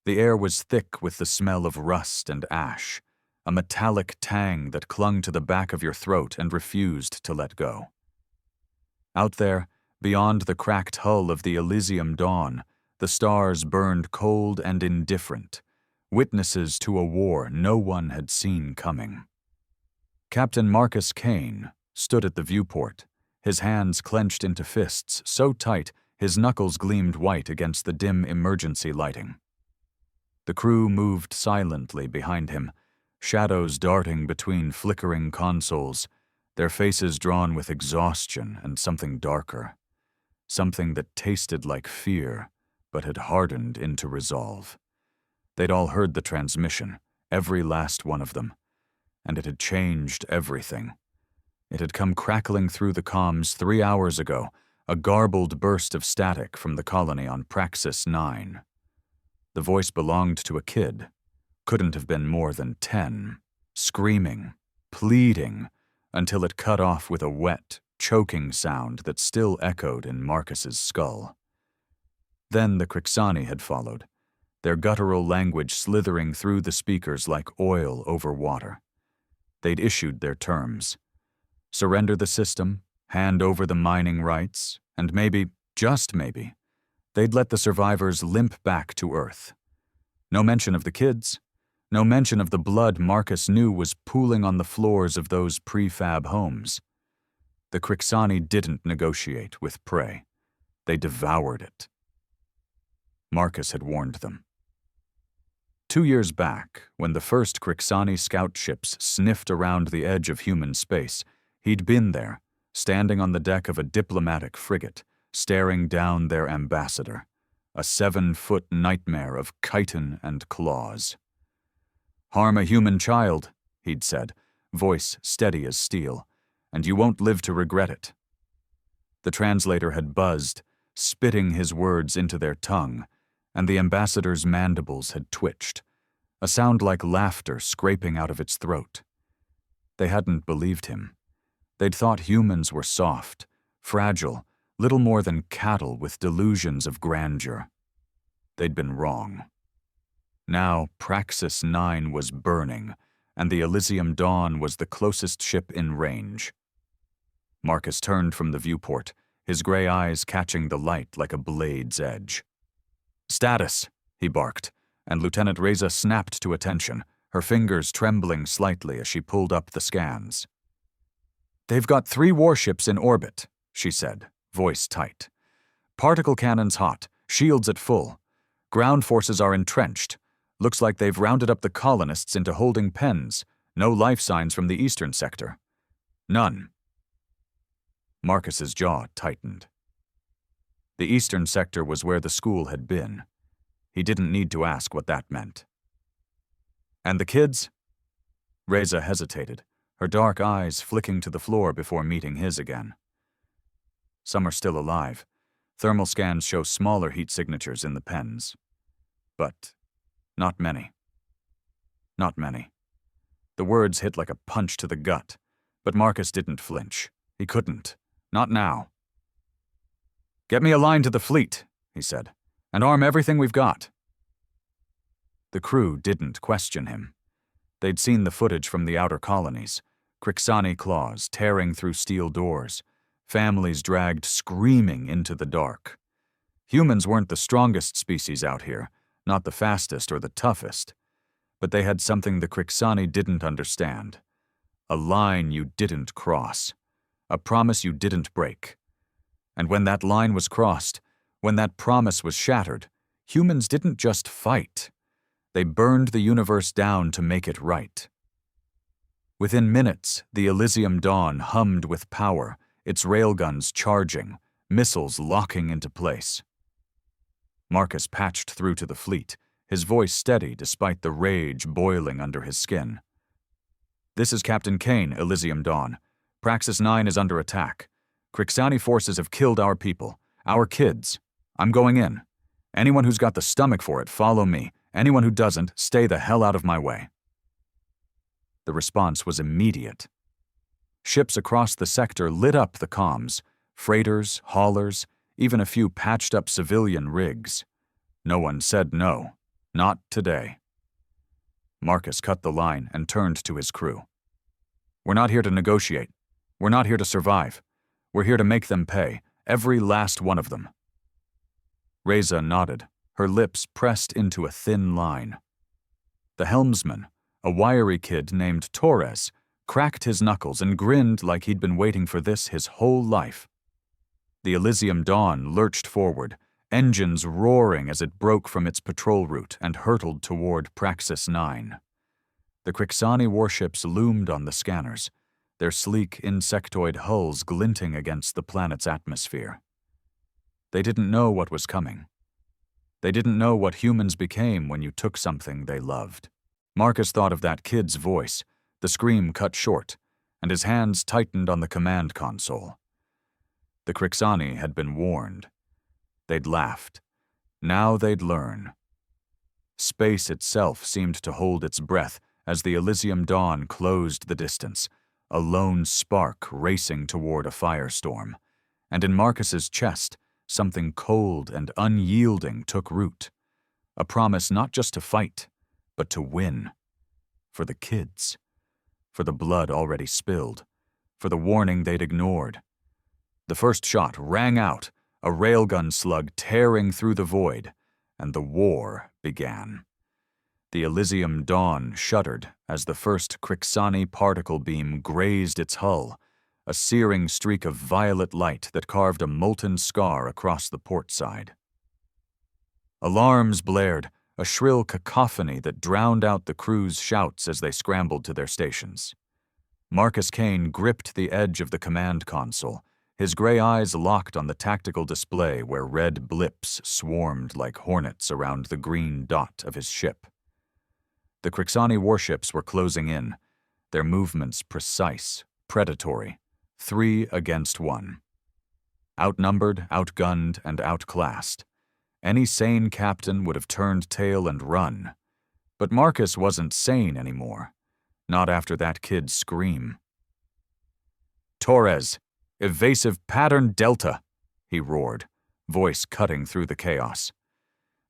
The air was thick with the smell of rust and ash, a metallic tang that clung to the back of your throat and refused to let go. Out there, beyond the cracked hull of the Elysium dawn, the stars burned cold and indifferent, witnesses to a war no one had seen coming. Captain Marcus Kane stood at the viewport, his hands clenched into fists so tight his knuckles gleamed white against the dim emergency lighting. The crew moved silently behind him, shadows darting between flickering consoles, their faces drawn with exhaustion and something darker, something that tasted like fear but had hardened into resolve. They'd all heard the transmission, every last one of them, and it had changed everything. It had come crackling through the comms 3 hours ago, a garbled burst of static from the colony on Praxis 9. The voice belonged to a kid, couldn't have been more than 10, screaming, pleading, until it cut off with a wet, choking sound that still echoed in Marcus's skull. Then the Crixani had followed, their guttural language slithering through the speakers like oil over water. They'd issued their terms. Surrender the system, hand over the mining rights, and maybe, just maybe, they'd let the survivors limp back to Earth. No mention of the kids, no mention of the blood Marcus knew was pooling on the floors of those prefab homes. The Crixani didn't negotiate with prey. They devoured it. Marcus had warned them. 2 years back, when the first Crixani scout ships sniffed around the edge of human space, he'd been there, standing on the deck of a diplomatic frigate, staring down their ambassador, a 7-foot nightmare of chitin and claws. "Harm a human child," he'd said, voice steady as steel, "and you won't live to regret it." The translator had buzzed, spitting his words into their tongue, and the ambassador's mandibles had twitched, a sound like laughter scraping out of its throat. They hadn't believed him. They'd thought humans were soft, fragile, little more than cattle with delusions of grandeur. They'd been wrong. Now Praxis 9 was burning, and the Elysium Dawn was the closest ship in range. Marcus turned from the viewport, his gray eyes catching the light like a blade's edge. "Status," he barked, and Lieutenant Reza snapped to attention, her fingers trembling slightly as she pulled up the scans. "They've got 3 warships in orbit," she said, voice tight. "Particle cannons hot, shields at full. Ground forces are entrenched. Looks like they've rounded up the colonists into holding pens. No life signs from the eastern sector. None." Marcus's jaw tightened. The eastern sector was where the school had been. He didn't need to ask what that meant. "And the kids?" Reza hesitated, her dark eyes flicking to the floor before meeting his again. "Some are still alive. Thermal scans show smaller heat signatures in the pens. But not many. Not many." The words hit like a punch to the gut, but Marcus didn't flinch. He couldn't. Not now. "Get me a line to the fleet," he said, "and arm everything we've got." The crew didn't question him. They'd seen the footage from the outer colonies, Crixani claws tearing through steel doors, families dragged screaming into the dark. Humans weren't the strongest species out here, not the fastest or the toughest, but they had something the Crixani didn't understand. A line you didn't cross, a promise you didn't break. And when that line was crossed, when that promise was shattered, humans didn't just fight. They burned the universe down to make it right. Within minutes, the Elysium Dawn hummed with power, its railguns charging, missiles locking into place. Marcus patched through to the fleet, his voice steady despite the rage boiling under his skin. "This is Captain Kane, Elysium Dawn. Praxis 9 is under attack. Crixani forces have killed our people, our kids. I'm going in. Anyone who's got the stomach for it, follow me. Anyone who doesn't, stay the hell out of my way." The response was immediate. Ships across the sector lit up the comms, freighters, haulers, even a few patched-up civilian rigs. No one said no. Not today. Marcus cut the line and turned to his crew. We're not here to negotiate. We're not here to survive. We're here to make them pay, every last one of them. Reza nodded, her lips pressed into a thin line. The helmsman, a wiry kid named Torres, cracked his knuckles and grinned like he'd been waiting for this his whole life. The Elysium Dawn lurched forward, engines roaring as it broke from its patrol route and hurtled toward Praxis 9. The Crixani warships loomed on the scanners, their sleek insectoid hulls glinting against the planet's atmosphere. They didn't know what was coming. They didn't know what humans became when you took something they loved. Marcus thought of that kid's voice, the scream cut short, and his hands tightened on the command console. The Crixani had been warned. They'd laughed. Now they'd learn. Space itself seemed to hold its breath as the Elysium Dawn closed the distance, a lone spark racing toward a firestorm, and in Marcus's chest, something cold and unyielding took root, a promise not just to fight, but to win. For the kids. For the blood already spilled. For the warning they'd ignored. The first shot rang out, a railgun slug tearing through the void, and the war began. The Elysium Dawn shuddered as the first Crixani particle beam grazed its hull, a searing streak of violet light that carved a molten scar across the port side. Alarms blared, a shrill cacophony that drowned out the crew's shouts as they scrambled to their stations. Marcus Kane gripped the edge of the command console, his gray eyes locked on the tactical display where red blips swarmed like hornets around the green dot of his ship. The Crixani warships were closing in, their movements precise, predatory, 3 against 1. Outnumbered, outgunned, and outclassed. Any sane captain would have turned tail and run. But Marcus wasn't sane anymore. Not after that kid's scream. Torres, evasive pattern Delta, he roared, voice cutting through the chaos.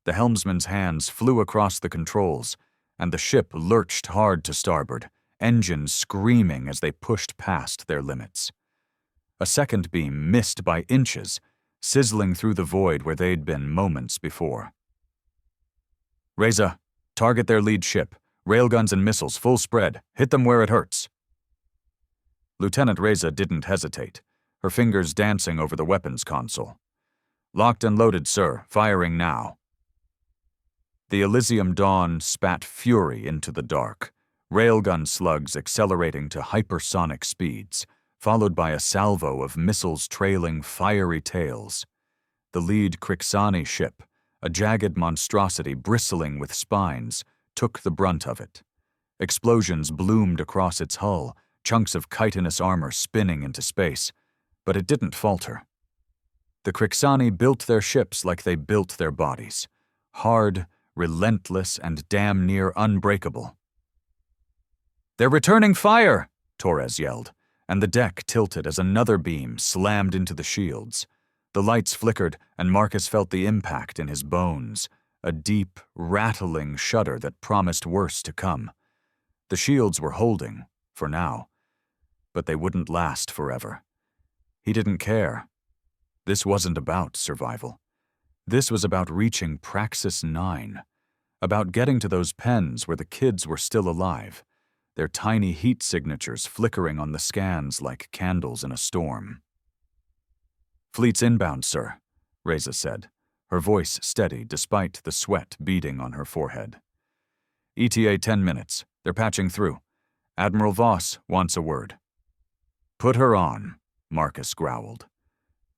The helmsman's hands flew across the controls, and the ship lurched hard to starboard, engines screaming as they pushed past their limits. A second beam missed by inches, sizzling through the void where they'd been moments before. Reza, target their lead ship. Railguns and missiles full spread. Hit them where it hurts. Lieutenant Reza didn't hesitate, her fingers dancing over the weapons console. Locked and loaded, sir. Firing now. The Elysium Dawn spat fury into the dark, railgun slugs accelerating to hypersonic speeds, followed by a salvo of missiles trailing fiery tails. The lead Crixani ship, a jagged monstrosity bristling with spines, took the brunt of it. Explosions bloomed across its hull, chunks of chitinous armor spinning into space, but it didn't falter. The Crixani built their ships like they built their bodies, hard, relentless, and damn near unbreakable. "They're returning fire!" Torres yelled, and the deck tilted as another beam slammed into the shields. The lights flickered, and Marcus felt the impact in his bones, a deep, rattling shudder that promised worse to come. The shields were holding, for now, but they wouldn't last forever. He didn't care. This wasn't about survival. This was about reaching Praxis 9, about getting to those pens where the kids were still alive, their tiny heat signatures flickering on the scans like candles in a storm. "Fleet's inbound, sir," Reza said, her voice steady despite the sweat beading on her forehead. "ETA 10 minutes. They're patching through. Admiral Voss wants a word." "Put her on," Marcus growled.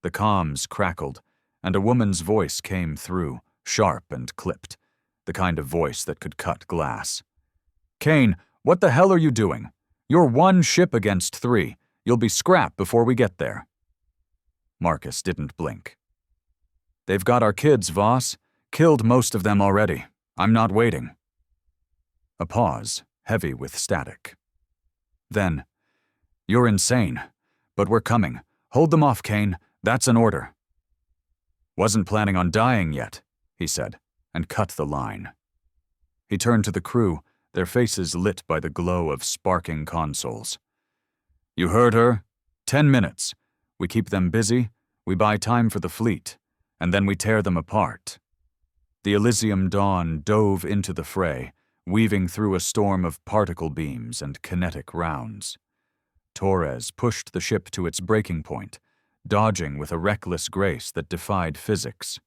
The comms crackled, and a woman's voice came through, sharp and clipped, the kind of voice that could cut glass. "Kane, what the hell are you doing? You're 1 ship against 3. You'll be scrap before we get there." Marcus didn't blink. "They've got our kids, Voss. Killed most of them already. I'm not waiting." A pause, heavy with static. Then, "You're insane, but we're coming. Hold them off, Kane. That's an order." "Wasn't planning on dying yet," he said, and cut the line. He turned to the crew, their faces lit by the glow of sparking consoles. "You heard her? 10 minutes. We keep them busy, we buy time for the fleet, and then we tear them apart." The Elysium Dawn dove into the fray, weaving through a storm of particle beams and kinetic rounds. Torres pushed the ship to its breaking point, dodging with a reckless grace that defied physics.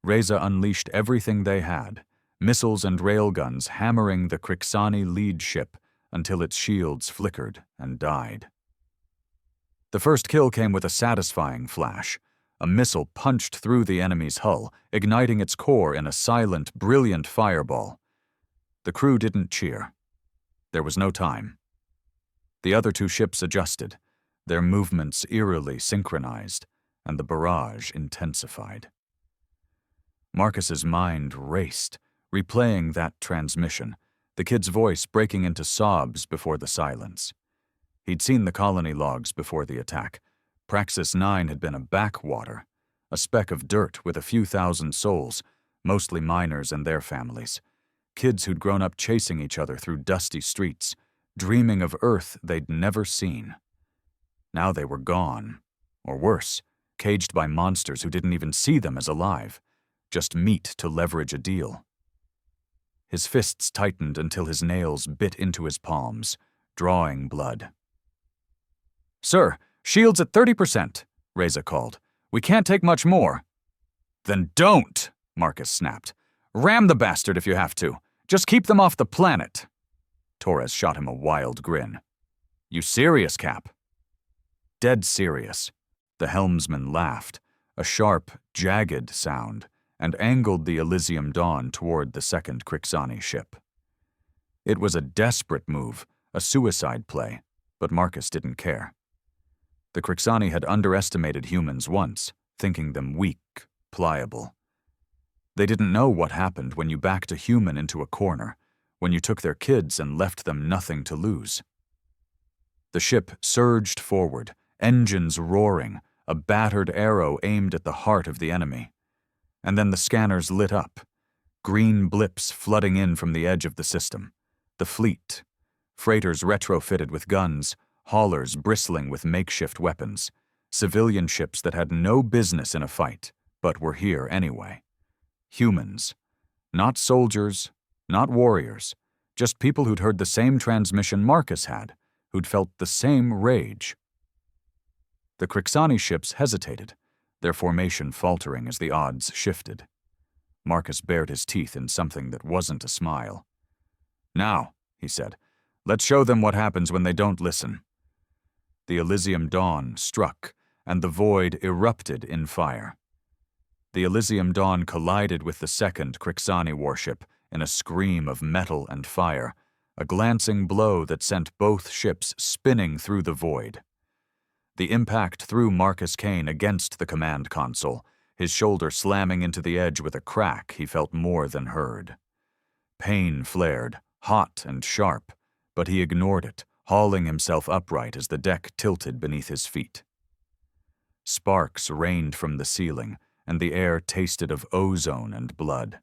Reza unleashed everything they had, missiles and railguns hammering the Crixani lead ship until its shields flickered and died. The first kill came with a satisfying flash. A missile punched through the enemy's hull, igniting its core in a silent, brilliant fireball. The crew didn't cheer. There was no time. The other two ships adjusted, their movements eerily synchronized, and the barrage intensified. Marcus's mind raced, replaying that transmission, the kid's voice breaking into sobs before the silence. He'd seen the colony logs before the attack. Praxis 9 had been a backwater, a speck of dirt with a few thousand souls, mostly miners and their families. Kids who'd grown up chasing each other through dusty streets, dreaming of Earth they'd never seen. Now they were gone, or worse, caged by monsters who didn't even see them as alive, just meat to leverage a deal. His fists tightened until his nails bit into his palms, drawing blood. "Sir, shield's at 30%, Reza called. "We can't take much more." "Then don't," Marcus snapped. "Ram the bastard if you have to. Just keep them off the planet." Torres shot him a wild grin. "You serious, Cap?" "Dead serious." The helmsman laughed, a sharp, jagged sound, and angled the Elysium Dawn toward the second Crixani ship. It was a desperate move, a suicide play, but Marcus didn't care. The Crixani had underestimated humans once, thinking them weak, pliable. They didn't know what happened when you backed a human into a corner, when you took their kids and left them nothing to lose. The ship surged forward, engines roaring, a battered arrow aimed at the heart of the enemy. And then the scanners lit up, green blips flooding in from the edge of the system. The fleet, freighters retrofitted with guns, haulers bristling with makeshift weapons, civilian ships that had no business in a fight, but were here anyway. Humans. Not soldiers, not warriors, just people who'd heard the same transmission Marcus had, who'd felt the same rage. The Crixani ships hesitated, their formation faltering as the odds shifted. Marcus bared his teeth in something that wasn't a smile. "Now," he said, "let's show them what happens when they don't listen." The Elysium Dawn struck, and the void erupted in fire. The Elysium Dawn collided with the second Crixani warship in a scream of metal and fire, a glancing blow that sent both ships spinning through the void. The impact threw Marcus Kane against the command console, his shoulder slamming into the edge with a crack he felt more than heard. Pain flared, hot and sharp, but he ignored it, hauling himself upright as the deck tilted beneath his feet. Sparks rained from the ceiling, and the air tasted of ozone and blood.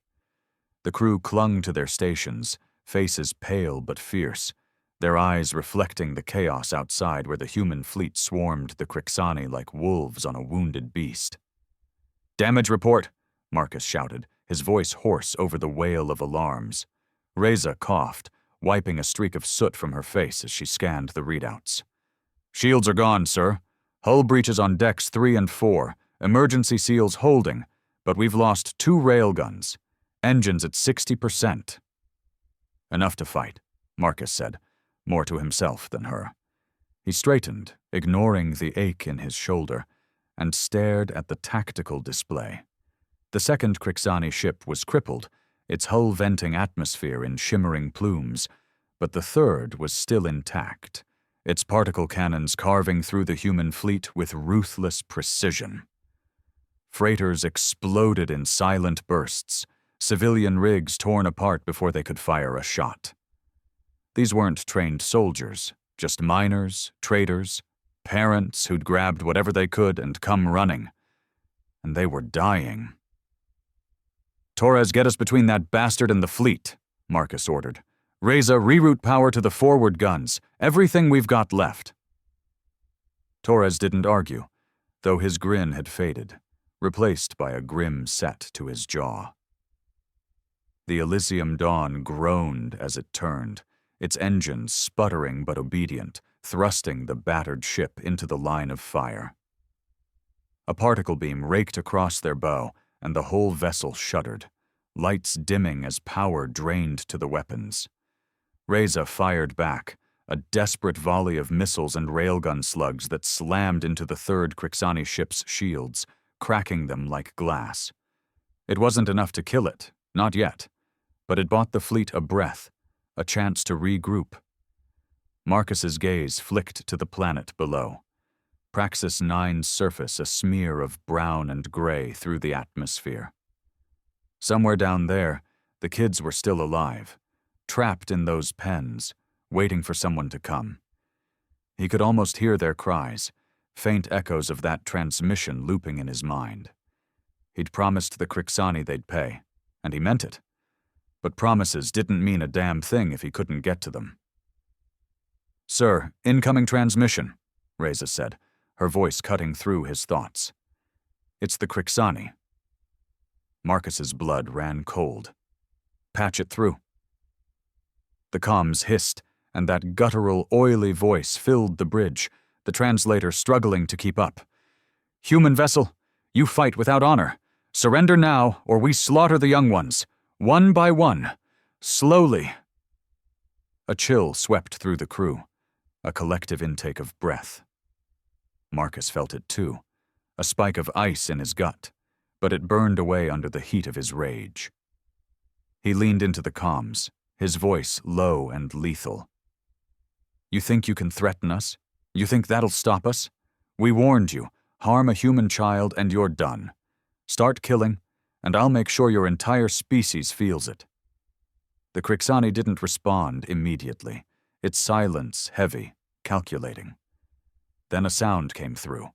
The crew clung to their stations, faces pale but fierce, their eyes reflecting the chaos outside where the human fleet swarmed the Crixani like wolves on a wounded beast. "Damage report," Marcus shouted, his voice hoarse over the wail of alarms. Reza coughed, wiping a streak of soot from her face as she scanned the readouts. "Shields are gone, sir. Hull breaches on decks 3 and 4, emergency seals holding, but we've lost 2 railguns. Engines at 60%. "Enough to fight," Marcus said, more to himself than her. He straightened, ignoring the ache in his shoulder, and stared at the tactical display. The second Crixani ship was crippled, its hull venting atmosphere in shimmering plumes, but the third was still intact, its particle cannons carving through the human fleet with ruthless precision. Freighters exploded in silent bursts, civilian rigs torn apart before they could fire a shot. These weren't trained soldiers, just miners, traders, parents who'd grabbed whatever they could and come running. And they were dying. "Torres, get us between that bastard and the fleet," Marcus ordered. "Reza, reroute power to the forward guns. Everything we've got left." Torres didn't argue, though his grin had faded, replaced by a grim set to his jaw. The Elysium Dawn groaned as it turned, its engines sputtering but obedient, thrusting the battered ship into the line of fire. A particle beam raked across their bow, and the whole vessel shuddered, lights dimming as power drained to the weapons. Reza fired back, a desperate volley of missiles and railgun slugs that slammed into the third Crixani ship's shields, cracking them like glass. It wasn't enough to kill it, not yet, but it bought the fleet a breath, a chance to regroup. Marcus's gaze flicked to the planet below. Praxis 9's surface a smear of brown and gray through the atmosphere. Somewhere down there, the kids were still alive, trapped in those pens, waiting for someone to come. He could almost hear their cries, faint echoes of that transmission looping in his mind. He'd promised the Crixani they'd pay, and he meant it. But promises didn't mean a damn thing if he couldn't get to them. "Sir, incoming transmission," Reza said, her voice cutting through his thoughts. "It's the Crixani." Marcus's blood ran cold. "Patch it through." The comms hissed, and that guttural, oily voice filled the bridge, the translator struggling to keep up. "Human vessel, you fight without honor. Surrender now, or we slaughter the young ones. One by one. Slowly." A chill swept through the crew, a collective intake of breath. Marcus felt it too, a spike of ice in his gut, but it burned away under the heat of his rage. He leaned into the comms, his voice low and lethal. "You think you can threaten us? You think that'll stop us? We warned you. Harm a human child and you're done. Start killing, and I'll make sure your entire species feels it." The Crixani didn't respond immediately, its silence heavy, calculating. Then a sound came through.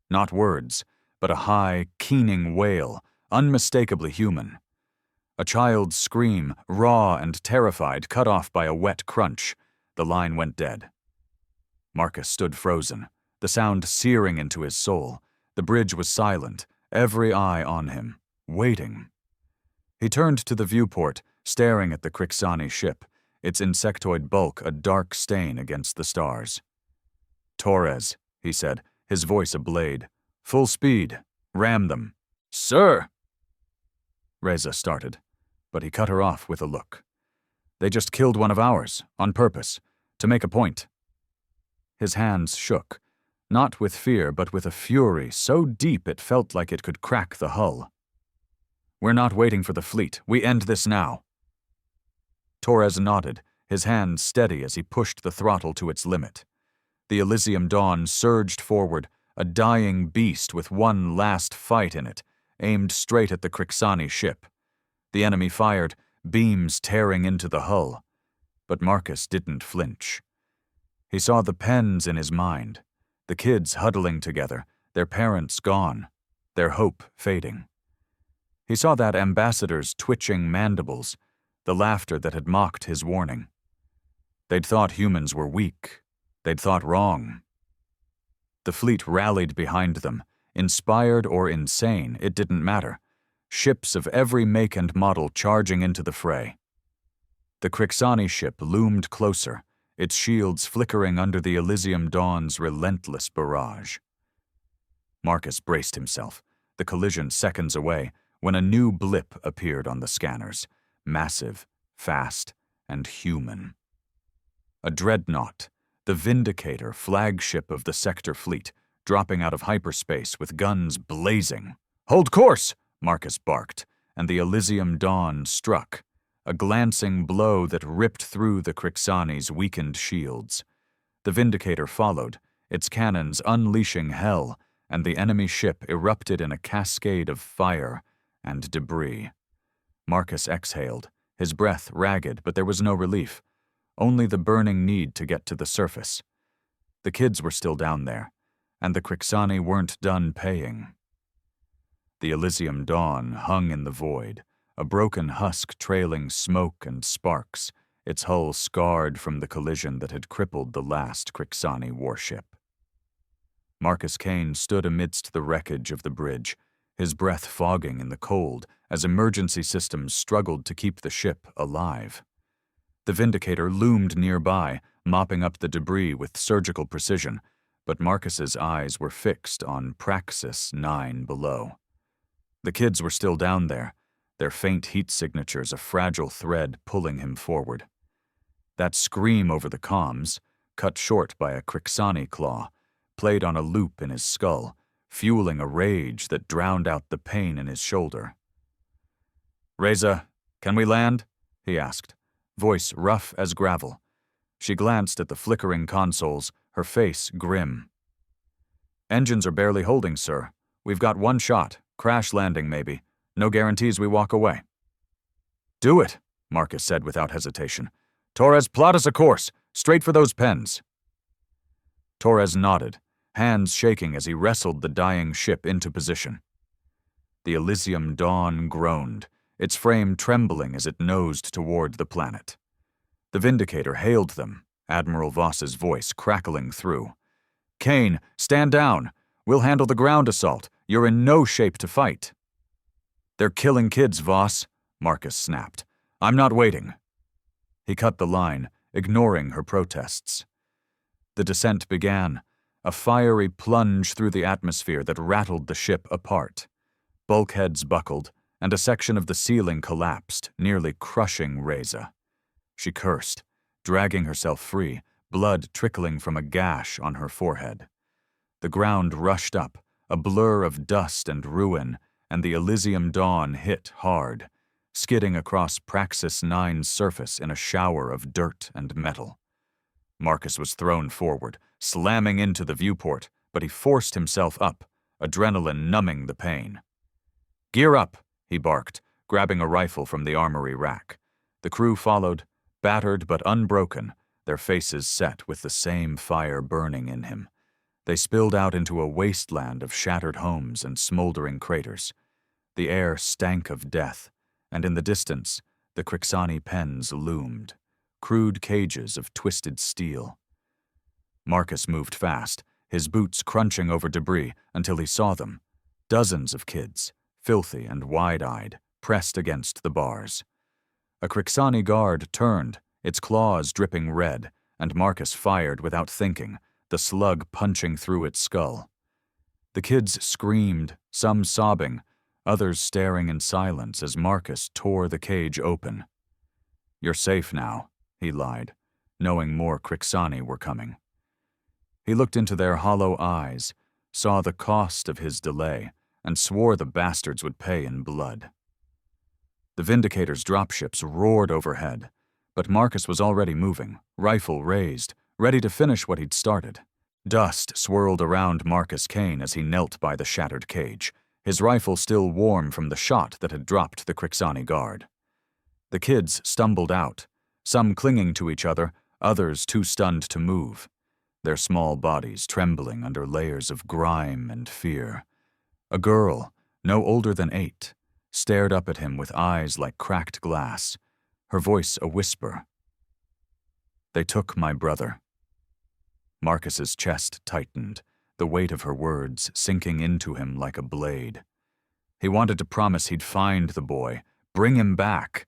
Not words, but a high, keening wail, unmistakably human. A child's scream, raw and terrified, cut off by a wet crunch. The line went dead. Marcus stood frozen, the sound searing into his soul. The bridge was silent, every eye on him, waiting. He turned to the viewport, staring at the Crixani ship, its insectoid bulk a dark stain against the stars. "Torres," he said, his voice a blade. "Full speed. Ram them." "Sir!" Reza started, but he cut her off with a look. "They just killed one of ours, on purpose, to make a point." His hands shook, not with fear but with a fury so deep it felt like it could crack the hull. "We're not waiting for the fleet. We end this now." Torres nodded, his hand steady as he pushed the throttle to its limit. The Elysium Dawn surged forward, a dying beast with one last fight in it, aimed straight at the Crixani ship. The enemy fired, beams tearing into the hull. But Marcus didn't flinch. He saw the pens in his mind, the kids huddling together, their parents gone, their hope fading. He saw that ambassador's twitching mandibles, the laughter that had mocked his warning. They'd thought humans were weak. They'd thought wrong. The fleet rallied behind them, inspired or insane, it didn't matter. Ships of every make and model charging into the fray. The Crixani ship loomed closer, its shields flickering under the Elysium Dawn's relentless barrage. Marcus braced himself, the collision seconds away, when a new blip appeared on the scanners, massive, fast, and human. A dreadnought, the Vindicator flagship of the sector fleet, dropping out of hyperspace with guns blazing. "Hold course!" Marcus barked, and the Elysium Dawn struck, a glancing blow that ripped through the Crixani's weakened shields. The Vindicator followed, its cannons unleashing hell, and the enemy ship erupted in a cascade of fire and debris. Marcus exhaled, his breath ragged, but there was no relief, only the burning need to get to the surface. The kids were still down there, and the Crixani weren't done paying. The Elysium Dawn hung in the void, a broken husk trailing smoke and sparks, its hull scarred from the collision that had crippled the last Crixani warship. Marcus Kane stood amidst the wreckage of the bridge, his breath fogging in the cold as emergency systems struggled to keep the ship alive. The Vindicator loomed nearby, mopping up the debris with surgical precision, but Marcus's eyes were fixed on Praxis 9 below. The kids were still down there, their faint heat signatures a fragile thread pulling him forward. That scream over the comms, cut short by a Crixani claw, played on a loop in his skull, fueling a rage that drowned out the pain in his shoulder. "Reza, can we land?" he asked, voice rough as gravel. She glanced at the flickering consoles, her face grim. "Engines are barely holding, sir. We've got one shot, crash landing maybe. No guarantees we walk away." "Do it," Marcus said without hesitation. "Torres, plot us a course, straight for those pens." Torres nodded, hands shaking as he wrestled the dying ship into position. The Elysium Dawn groaned, its frame trembling as it nosed toward the planet. The Vindicator hailed them, Admiral Voss's voice crackling through. "Kane, stand down. We'll handle the ground assault. You're in no shape to fight." "They're killing kids, Voss," Marcus snapped. "I'm not waiting." He cut the line, ignoring her protests. The descent began, a fiery plunge through the atmosphere that rattled the ship apart. Bulkheads buckled, and a section of the ceiling collapsed, nearly crushing Reza. She cursed, dragging herself free, blood trickling from a gash on her forehead. The ground rushed up, a blur of dust and ruin, and the Elysium Dawn hit hard, skidding across Praxis 9's surface in a shower of dirt and metal. Marcus was thrown forward, slamming into the viewport, but he forced himself up, adrenaline numbing the pain. "Gear up," he barked, grabbing a rifle from the armory rack. The crew followed, battered but unbroken, their faces set with the same fire burning in him. They spilled out into a wasteland of shattered homes and smoldering craters. The air stank of death, and in the distance, the Crixani pens loomed, crude cages of twisted steel. Marcus moved fast, his boots crunching over debris until he saw them. Dozens of kids, filthy and wide-eyed, pressed against the bars. A Crixani guard turned, its claws dripping red, and Marcus fired without thinking, the slug punching through its skull. The kids screamed, some sobbing, others staring in silence as Marcus tore the cage open. "You're safe now," he lied, knowing more Crixani were coming. He looked into their hollow eyes, saw the cost of his delay, and swore the bastards would pay in blood. The Vindicator's dropships roared overhead, but Marcus was already moving, rifle raised, ready to finish what he'd started. Dust swirled around Marcus Kane as he knelt by the shattered cage, his rifle still warm from the shot that had dropped the Crixani guard. The kids stumbled out, some clinging to each other, others too stunned to move, their small bodies trembling under layers of grime and fear. A girl, no older than 8, stared up at him with eyes like cracked glass, her voice a whisper. "They took my brother." Marcus's chest tightened, the weight of her words sinking into him like a blade. He wanted to promise he'd find the boy, bring him back,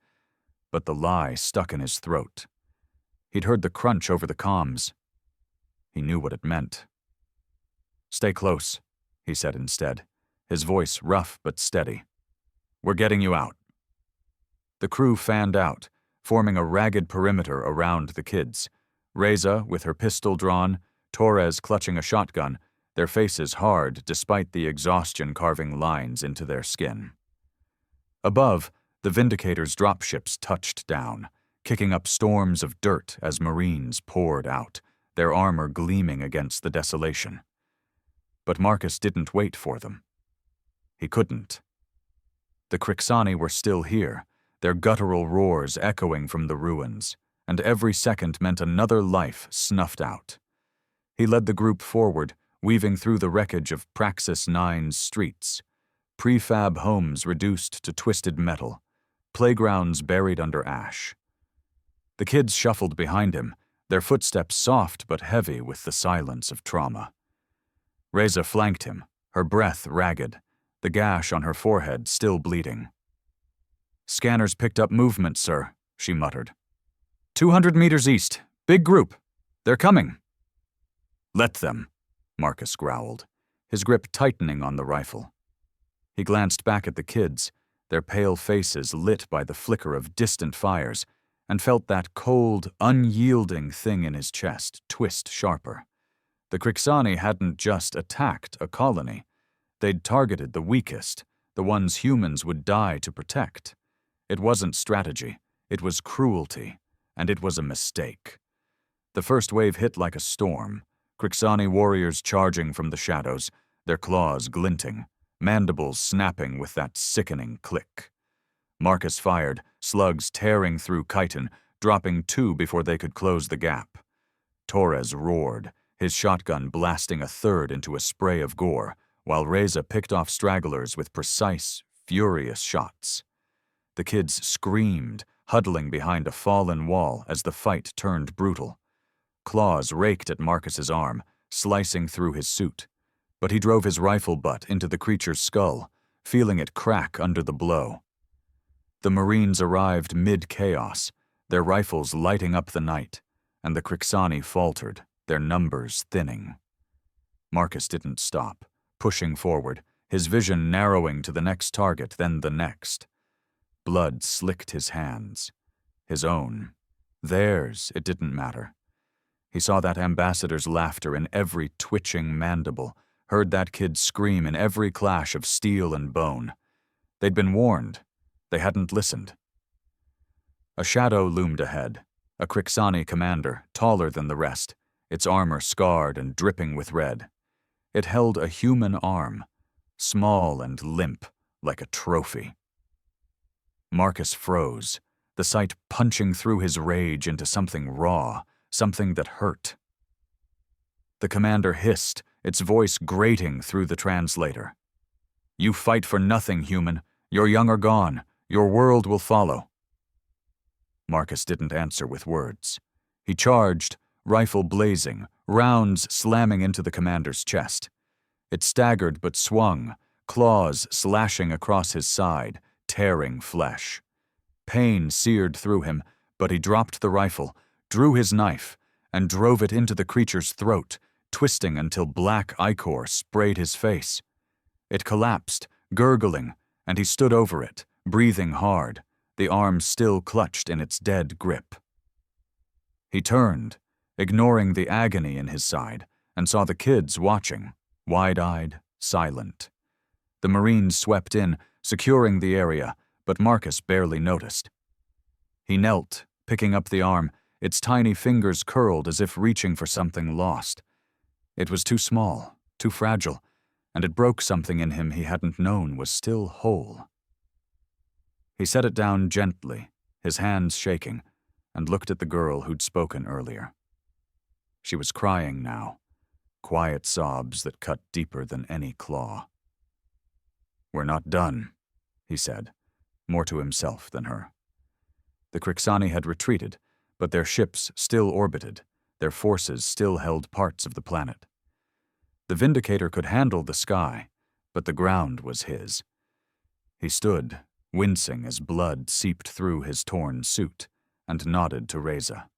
but the lie stuck in his throat. He'd heard the crunch over the comms. He knew what it meant. "Stay close," he said instead, his voice rough but steady. "We're getting you out." The crew fanned out, forming a ragged perimeter around the kids. Reza, with her pistol drawn, Torres clutching a shotgun, their faces hard despite the exhaustion carving lines into their skin. Above, the Vindicator's dropships touched down, kicking up storms of dirt as Marines poured out, their armor gleaming against the desolation. But Marcus didn't wait for them. He couldn't. The Crixani were still here, their guttural roars echoing from the ruins, and every second meant another life snuffed out. He led the group forward, weaving through the wreckage of Praxis 9's streets, prefab homes reduced to twisted metal, playgrounds buried under ash. The kids shuffled behind him, their footsteps soft but heavy with the silence of trauma. Reza flanked him, her breath ragged, the gash on her forehead still bleeding. "Scanners picked up movement, sir," she muttered. 200 meters east. Big group. They're coming." "Let them," Marcus growled, his grip tightening on the rifle. He glanced back at the kids, their pale faces lit by the flicker of distant fires, and felt that cold, unyielding thing in his chest twist sharper. The Crixani hadn't just attacked a colony. They'd targeted the weakest, the ones humans would die to protect. It wasn't strategy, it was cruelty, and it was a mistake. The first wave hit like a storm, Crixani warriors charging from the shadows, their claws glinting, mandibles snapping with that sickening click. Marcus fired, slugs tearing through chitin, dropping 2 before they could close the gap. Torres roared, his shotgun blasting a third into a spray of gore, while Reza picked off stragglers with precise, furious shots. The kids screamed, huddling behind a fallen wall as the fight turned brutal. Claws raked at Marcus's arm, slicing through his suit, but he drove his rifle butt into the creature's skull, feeling it crack under the blow. The Marines arrived mid-chaos, their rifles lighting up the night, and the Crixani faltered, their numbers thinning. Marcus didn't stop, pushing forward, his vision narrowing to the next target, then the next. Blood slicked his hands. His own. Theirs, it didn't matter. He saw that ambassador's laughter in every twitching mandible, heard that kid scream in every clash of steel and bone. They'd been warned. They hadn't listened. A shadow loomed ahead, a Crixani commander, taller than the rest, its armor scarred and dripping with red. It held a human arm, small and limp, like a trophy. Marcus froze, the sight punching through his rage into something raw, something that hurt. The commander hissed, its voice grating through the translator. "You fight for nothing, human. Your young are gone. Your world will follow." Marcus didn't answer with words. He charged, rifle blazing, rounds slamming into the commander's chest. It staggered but swung, claws slashing across his side, tearing flesh. Pain seared through him, but he dropped the rifle, drew his knife, and drove it into the creature's throat, twisting until black ichor sprayed his face. It collapsed, gurgling, and he stood over it, breathing hard, the arm still clutched in its dead grip. He turned, ignoring the agony in his side, and saw the kids watching, wide-eyed, silent. The Marines swept in, securing the area, but Marcus barely noticed. He knelt, picking up the arm, its tiny fingers curled as if reaching for something lost. It was too small, too fragile, and it broke something in him he hadn't known was still whole. He set it down gently, his hands shaking, and looked at the girl who'd spoken earlier. She was crying now, quiet sobs that cut deeper than any claw. "We're not done," he said, more to himself than her. The Crixani had retreated, but their ships still orbited, their forces still held parts of the planet. The Vindicator could handle the sky, but the ground was his. He stood, wincing as blood seeped through his torn suit, and nodded to Reza.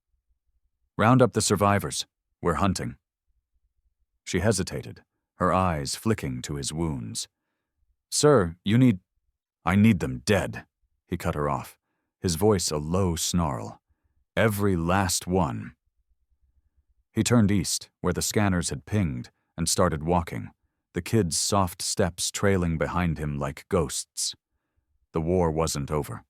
"Round up the survivors. We're hunting." She hesitated, her eyes flicking to his wounds. "Sir, you need—" "I need them dead," he cut her off, his voice a low snarl. "Every last one." He turned east, where the scanners had pinged, and started walking, the kids' soft steps trailing behind him like ghosts. The war wasn't over.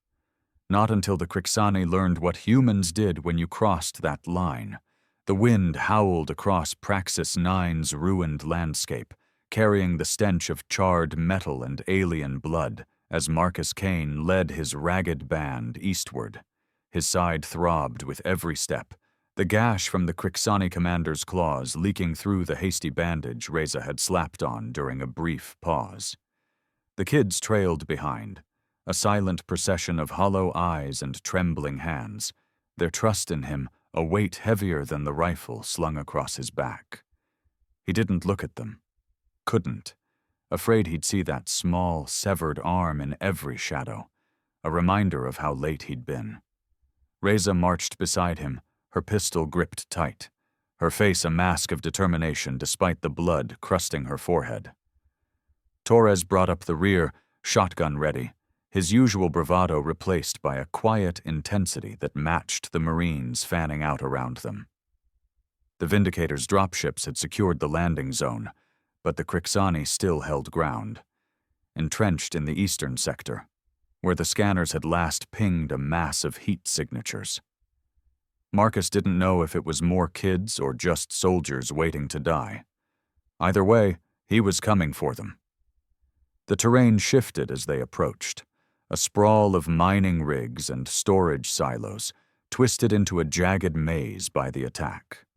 Not until the Crixani learned what humans did when you crossed that line. The wind howled across Praxis 9's ruined landscape, carrying the stench of charred metal and alien blood, as Marcus Kane led his ragged band eastward. His side throbbed with every step, the gash from the Crixani commander's claws leaking through the hasty bandage Reza had slapped on during a brief pause. The kids trailed behind, a silent procession of hollow eyes and trembling hands, their trust in him a weight heavier than the rifle slung across his back. He didn't look at them. Couldn't. Afraid he'd see that small, severed arm in every shadow, a reminder of how late he'd been. Reza marched beside him, her pistol gripped tight, her face a mask of determination despite the blood crusting her forehead. Torres brought up the rear, shotgun ready, his usual bravado replaced by a quiet intensity that matched the Marines fanning out around them. The Vindicator's dropships had secured the landing zone, but the Crixani still held ground, entrenched in the eastern sector, where the scanners had last pinged a mass of heat signatures. Marcus didn't know if it was more kids or just soldiers waiting to die. Either way, he was coming for them. The terrain shifted as they approached, a sprawl of mining rigs and storage silos twisted into a jagged maze by the attack.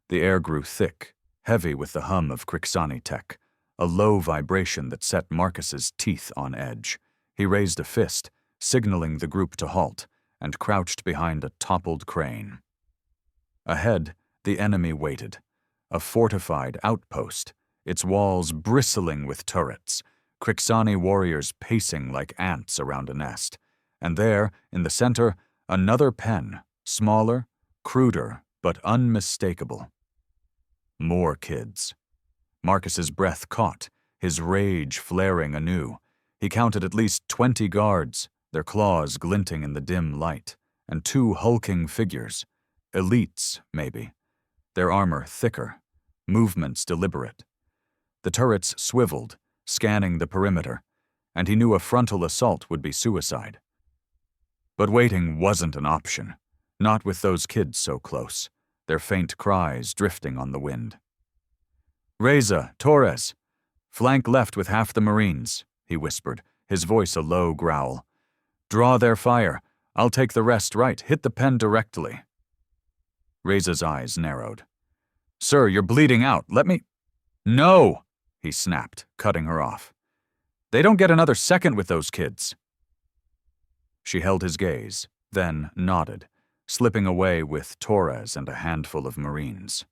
The air grew thick, heavy with the hum of Crixani tech, a low vibration that set Marcus's teeth on edge. He raised a fist, signaling the group to halt, and crouched behind a toppled crane. Ahead, the enemy waited, a fortified outpost, its walls bristling with turrets, Crixani warriors pacing like ants around a nest, and there, in the center, another pen, smaller, cruder, but unmistakable. More kids. Marcus's breath caught, his rage flaring anew. He counted at least 20 guards, their claws glinting in the dim light, and 2 hulking figures, elites, maybe, their armor thicker, movements deliberate. The turrets swiveled, scanning the perimeter, and he knew a frontal assault would be suicide. But waiting wasn't an option, not with those kids so close, their faint cries drifting on the wind. "Reza, Torres, flank left with half the Marines," he whispered, his voice a low growl. "Draw their fire. I'll take the rest right. Hit the pen directly." Reza's eyes narrowed. "Sir, you're bleeding out. Let me—" "No!" he snapped, cutting her off. "They don't get another second with those kids." She held his gaze, then nodded, slipping away with Torres and a handful of Marines.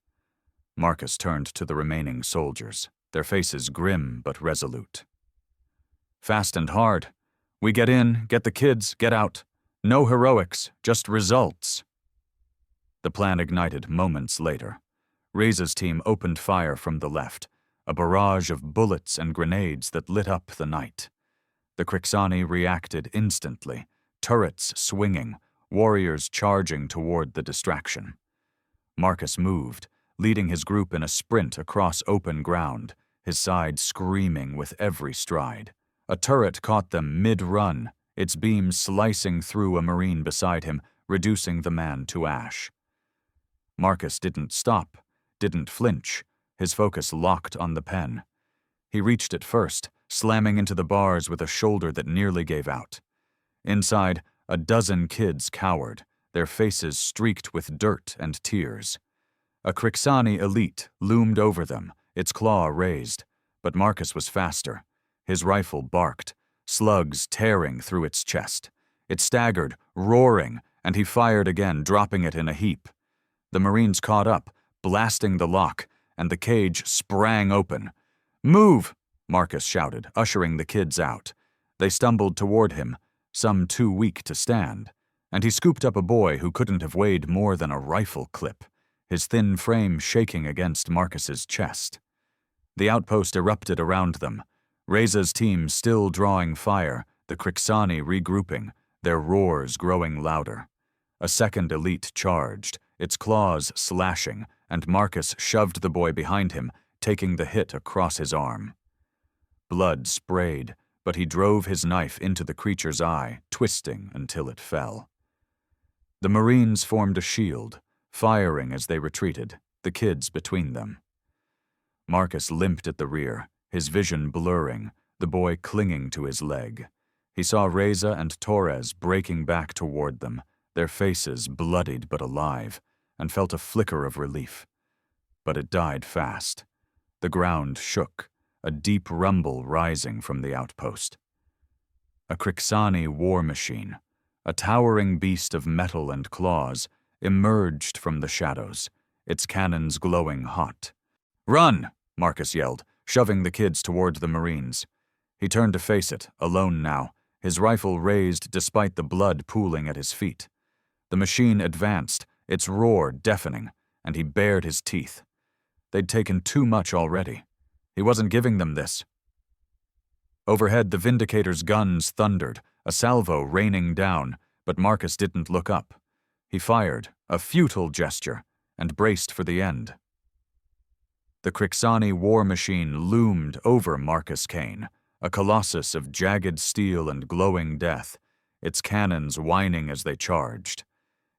Marcus turned to the remaining soldiers, their faces grim but resolute. "Fast and hard. We get in, get the kids, get out. No heroics, just results." The plan ignited moments later. Reza's team opened fire from the left, a barrage of bullets and grenades that lit up the night. The Crixani reacted instantly, turrets swinging, warriors charging toward the distraction. Marcus moved, leading his group in a sprint across open ground, his side screaming with every stride. A turret caught them mid-run, its beam slicing through a Marine beside him, reducing the man to ash. Marcus didn't stop, didn't flinch, his focus locked on the pen. He reached it first, slamming into the bars with a shoulder that nearly gave out. Inside, a dozen kids cowered, their faces streaked with dirt and tears. A Crixani elite loomed over them, its claw raised, but Marcus was faster. His rifle barked, slugs tearing through its chest. It staggered, roaring, and he fired again, dropping it in a heap. The Marines caught up, blasting the lock, and the cage sprang open. "Move!" Marcus shouted, ushering the kids out. They stumbled toward him, some too weak to stand, and he scooped up a boy who couldn't have weighed more than a rifle clip, his thin frame shaking against Marcus's chest. The outpost erupted around them, Reza's team still drawing fire, the Crixani regrouping, their roars growing louder. A second elite charged, its claws slashing, and Marcus shoved the boy behind him, taking the hit across his arm. Blood sprayed, but he drove his knife into the creature's eye, twisting until it fell. The Marines formed a shield, firing as they retreated, the kids between them. Marcus limped at the rear, his vision blurring, the boy clinging to his leg. He saw Reza and Torres breaking back toward them, their faces bloodied but alive, and felt a flicker of relief. But it died fast. The ground shook, a deep rumble rising from the outpost. A Crixani war machine, a towering beast of metal and claws, emerged from the shadows, its cannons glowing hot. "Run!" Marcus yelled, shoving the kids toward the Marines. He turned to face it, alone now, his rifle raised despite the blood pooling at his feet. The machine advanced, its roar deafening, and he bared his teeth. They'd taken too much already. He wasn't giving them this. Overhead, the Vindicator's guns thundered, a salvo raining down, but Marcus didn't look up. He fired, a futile gesture, and braced for the end. The Crixani war machine loomed over Marcus Kane, a colossus of jagged steel and glowing death, its cannons whining as they charged.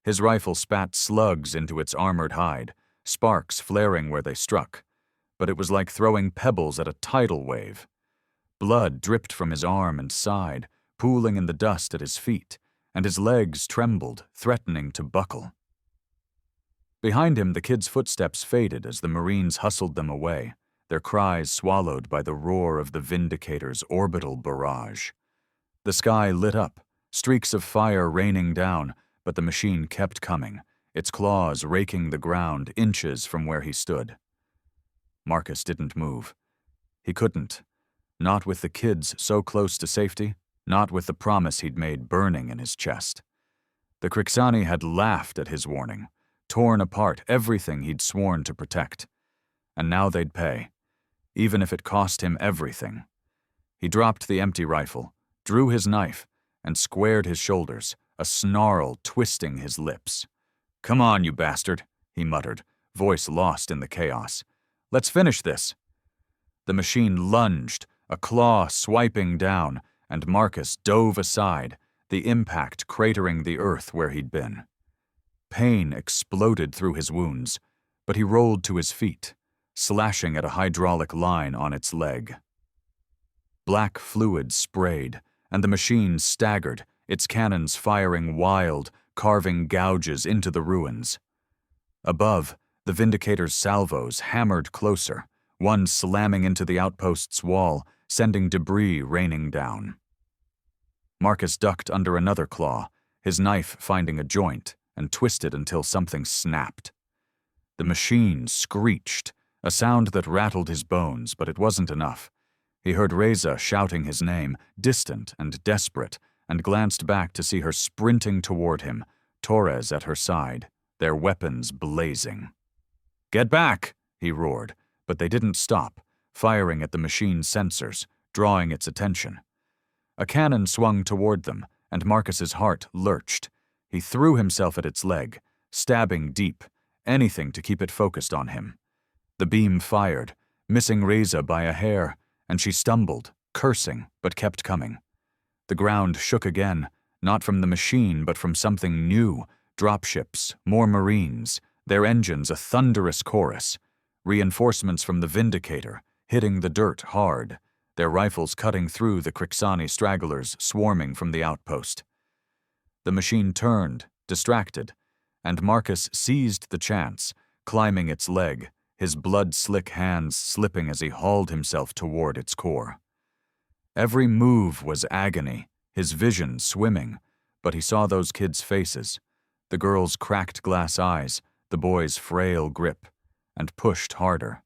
His rifle spat slugs into its armored hide, sparks flaring where they struck, but it was like throwing pebbles at a tidal wave. Blood dripped from his arm and side, pooling in the dust at his feet, and his legs trembled, threatening to buckle. Behind him, the kids' footsteps faded as the Marines hustled them away, their cries swallowed by the roar of the Vindicator's orbital barrage. The sky lit up, streaks of fire raining down, but the machine kept coming, its claws raking the ground inches from where he stood. Marcus didn't move. He couldn't. Not with the kids so close to safety, not with the promise he'd made burning in his chest. The Crixani had laughed at his warning, torn apart everything he'd sworn to protect. And now they'd pay, even if it cost him everything. He dropped the empty rifle, drew his knife, and squared his shoulders, a snarl twisting his lips. "Come on, you bastard," he muttered, voice lost in the chaos. "Let's finish this." The machine lunged, a claw swiping down, and Marcus dove aside, the impact cratering the earth where he'd been. Pain exploded through his wounds, but he rolled to his feet, slashing at a hydraulic line on its leg. Black fluid sprayed, and the machine staggered, its cannons firing wild, carving gouges into the ruins. Above, the Vindicator's salvos hammered closer, one slamming into the outpost's wall, sending debris raining down. Marcus ducked under another claw, his knife finding a joint, and twisted until something snapped. The machine screeched, a sound that rattled his bones, but it wasn't enough. He heard Reza shouting his name, distant and desperate, and glanced back to see her sprinting toward him, Torres at her side, their weapons blazing. "Get back!" he roared, but they didn't stop, firing at the machine's sensors, drawing its attention. A cannon swung toward them, and Marcus's heart lurched. He threw himself at its leg, stabbing deep, anything to keep it focused on him. The beam fired, missing Reza by a hair, and she stumbled, cursing, but kept coming. The ground shook again, not from the machine but from something new, dropships, more Marines, their engines a thunderous chorus, reinforcements from the Vindicator, hitting the dirt hard, their rifles cutting through the Crixani stragglers swarming from the outpost. The machine turned, distracted, and Marcus seized the chance, climbing its leg, his blood-slick hands slipping as he hauled himself toward its core. Every move was agony, his vision swimming, but he saw those kids' faces, the girls' cracked glass eyes, the boy's frail grip, and pushed harder.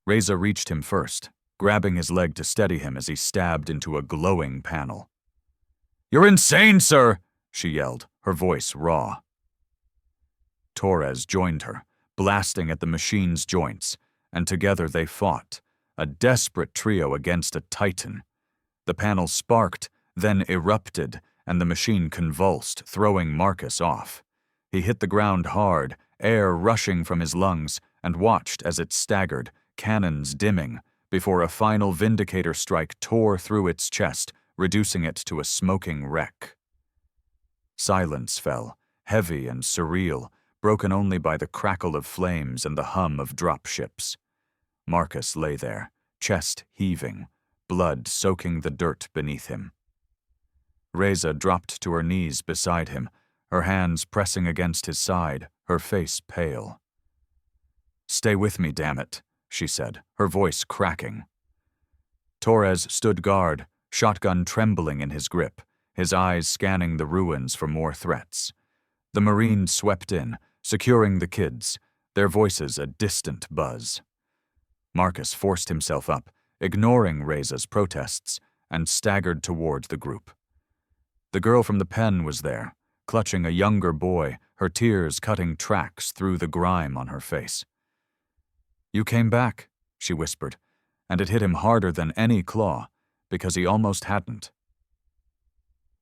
Reza reached him first, grabbing his leg to steady him as he stabbed into a glowing panel. "You're insane, sir!" she yelled, her voice raw. Torres joined her, blasting at the machine's joints, and together they fought, a desperate trio against a titan. The panel sparked, then erupted, and the machine convulsed, throwing Marcus off. He hit the ground hard, air rushing from his lungs, and watched as it staggered, cannons dimming, before a final Vindicator strike tore through its chest, reducing it to a smoking wreck. Silence fell, heavy and surreal, broken only by the crackle of flames and the hum of dropships. Marcus lay there, chest heaving, blood soaking the dirt beneath him. Reza dropped to her knees beside him, her hands pressing against his side, her face pale. "Stay with me, damn it," she said, her voice cracking. Torres stood guard, shotgun trembling in his grip, his eyes scanning the ruins for more threats. The Marines swept in, securing the kids, their voices a distant buzz. Marcus forced himself up, ignoring Reza's protests, and staggered toward the group. The girl from the pen was there, clutching a younger boy, her tears cutting tracks through the grime on her face. "You came back," she whispered, and it hit him harder than any claw, because he almost hadn't.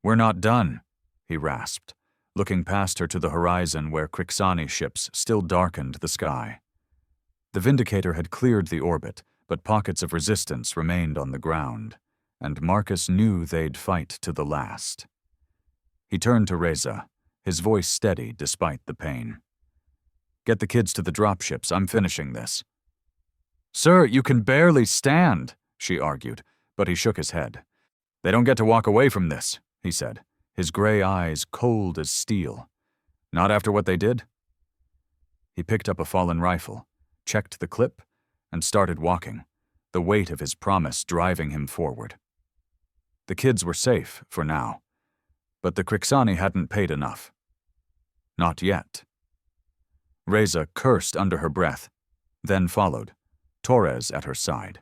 "We're not done," he rasped, looking past her to the horizon where Crixani ships still darkened the sky. The Vindicator had cleared the orbit, but pockets of resistance remained on the ground, and Marcus knew they'd fight to the last. He turned to Reza, his voice steady despite the pain. "Get the kids to the dropships, I'm finishing this." "Sir, you can barely stand," she argued, but he shook his head. "They don't get to walk away from this," he said, his gray eyes cold as steel. "Not after what they did?" He picked up a fallen rifle, checked the clip, and started walking, the weight of his promise driving him forward. The kids were safe for now, but the Crixani hadn't paid enough. Not yet. Reza cursed under her breath, then followed, Torres at her side.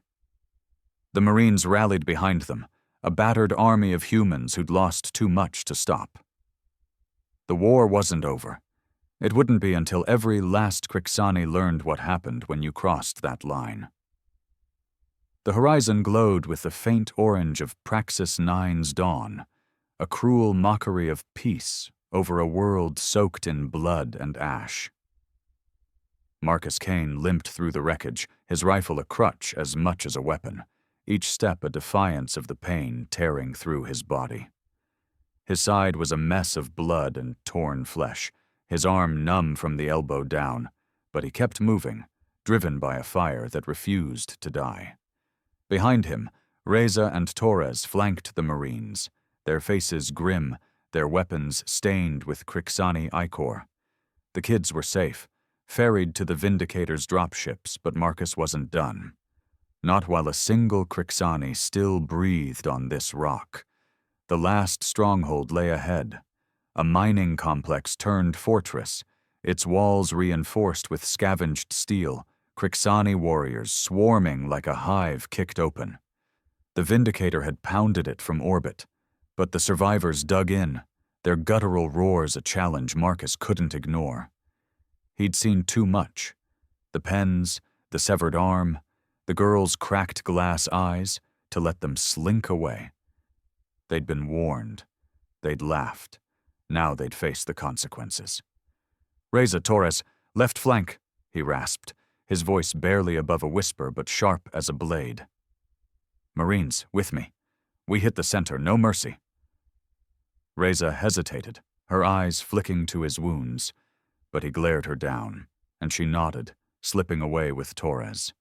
The Marines rallied behind them, a battered army of humans who'd lost too much to stop. The war wasn't over. It wouldn't be until every last Crixani learned what happened when you crossed that line. The horizon glowed with the faint orange of Praxis 9's dawn, a cruel mockery of peace over a world soaked in blood and ash. Marcus Kane limped through the wreckage, his rifle a crutch as much as a weapon, each step a defiance of the pain tearing through his body. His side was a mess of blood and torn flesh, his arm numb from the elbow down, but he kept moving, driven by a fire that refused to die. Behind him, Reza and Torres flanked the Marines, their faces grim, their weapons stained with Crixani ichor. The kids were safe, ferried to the Vindicator's dropships, but Marcus wasn't done. Not while a single Crixani still breathed on this rock. The last stronghold lay ahead, a mining complex turned fortress, its walls reinforced with scavenged steel, Crixani warriors swarming like a hive kicked open. The Vindicator had pounded it from orbit, but the survivors dug in, their guttural roars a challenge Marcus couldn't ignore. He'd seen too much. The pens, the severed arm, the girl's cracked glass eyes, to let them slink away. They'd been warned. They'd laughed. Now they'd face the consequences. "Reza, Torres, left flank," he rasped, his voice barely above a whisper but sharp as a blade. "Marines, with me. We hit the center, no mercy." Reza hesitated, her eyes flicking to his wounds, but he glared her down, and she nodded, slipping away with Torres.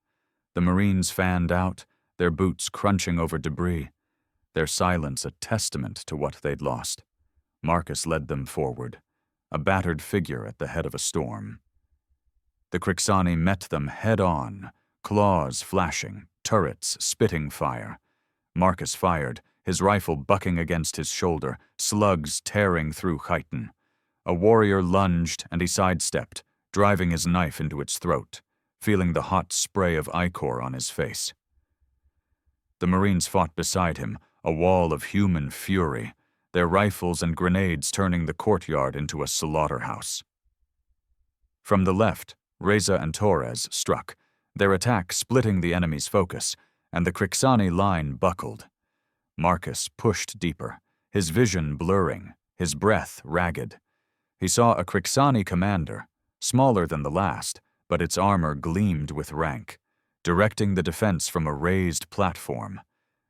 The Marines fanned out, their boots crunching over debris, their silence a testament to what they'd lost. Marcus led them forward, a battered figure at the head of a storm. The Crixani met them head-on, claws flashing, turrets spitting fire. Marcus fired, his rifle bucking against his shoulder, slugs tearing through chitin. A warrior lunged and he sidestepped, driving his knife into its throat, feeling the hot spray of ichor on his face. The Marines fought beside him, a wall of human fury, their rifles and grenades turning the courtyard into a slaughterhouse. From the left, Reza and Torres struck, their attack splitting the enemy's focus, and the Crixani line buckled. Marcus pushed deeper, his vision blurring, his breath ragged. He saw a Crixani commander, smaller than the last, but its armor gleamed with rank, directing the defense from a raised platform.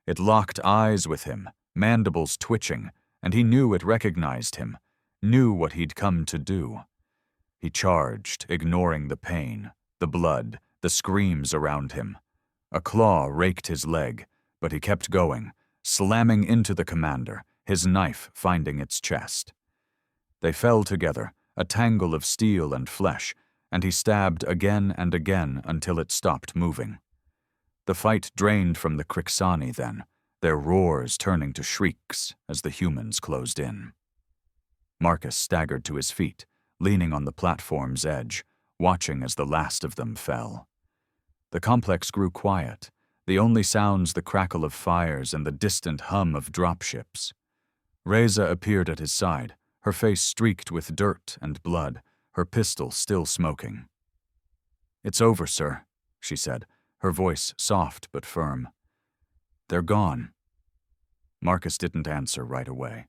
It locked eyes with him, mandibles twitching, and he knew it recognized him, knew what he'd come to do. He charged, ignoring the pain, the blood, the screams around him. A claw raked his leg, but he kept going, slamming into the commander, his knife finding its chest. They fell together, a tangle of steel and flesh, and he stabbed again and again until it stopped moving. The fight drained from the Crixani then, their roars turning to shrieks as the humans closed in. Marcus staggered to his feet, leaning on the platform's edge, watching as the last of them fell. The complex grew quiet, the only sounds the crackle of fires and the distant hum of dropships. Reza appeared at his side, her face streaked with dirt and blood, her pistol still smoking. "It's over, sir," she said, her voice soft but firm. "They're gone." Marcus didn't answer right away.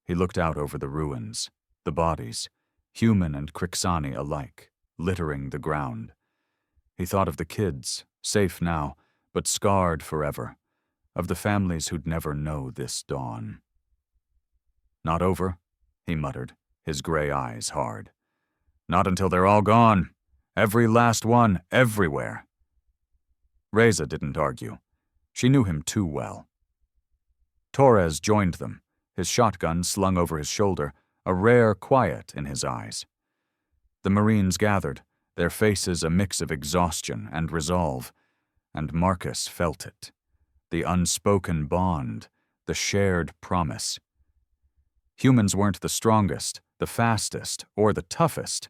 He looked out over the ruins, the bodies, human and Crixani alike, littering the ground. He thought of the kids, safe now, but scarred forever, of the families who'd never know this dawn. "Not over," he muttered, his gray eyes hard. "Not until they're all gone. Every last one, everywhere." Reza didn't argue. She knew him too well. Torres joined them, his shotgun slung over his shoulder, a rare quiet in his eyes. The Marines gathered, their faces a mix of exhaustion and resolve, and Marcus felt it. The unspoken bond, the shared promise. Humans weren't the strongest, the fastest, or the toughest,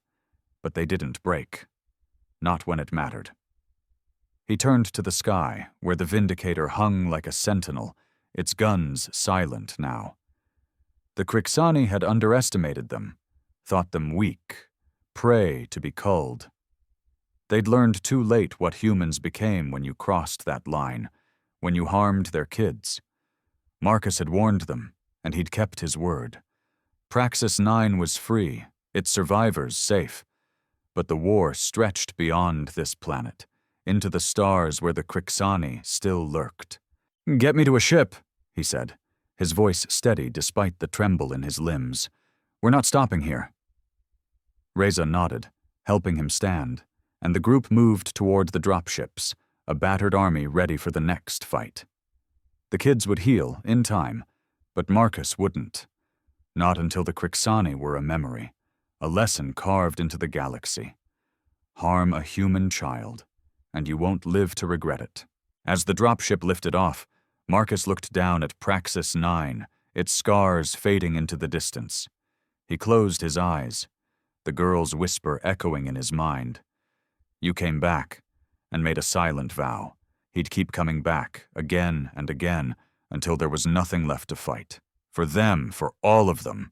but they didn't break. Not when it mattered. He turned to the sky, where the Vindicator hung like a sentinel, its guns silent now. The Crixani had underestimated them, thought them weak, prey to be culled. They'd learned too late what humans became when you crossed that line, when you harmed their kids. Marcus had warned them, and he'd kept his word. Praxis 9 was free, its survivors safe, but the war stretched beyond this planet, into the stars where the Crixani still lurked. "Get me to a ship," he said, his voice steady despite the tremble in his limbs. "We're not stopping here." Reza nodded, helping him stand, and the group moved toward the dropships, a battered army ready for the next fight. The kids would heal, in time, but Marcus wouldn't. Not until the Crixani were a memory, a lesson carved into the galaxy. Harm a human child, and you won't live to regret it. As the dropship lifted off, Marcus looked down at Praxis 9, its scars fading into the distance. He closed his eyes, the girl's whisper echoing in his mind. "You came back," and made a silent vow. He'd keep coming back, again and again, until there was nothing left to fight. For them, for all of them.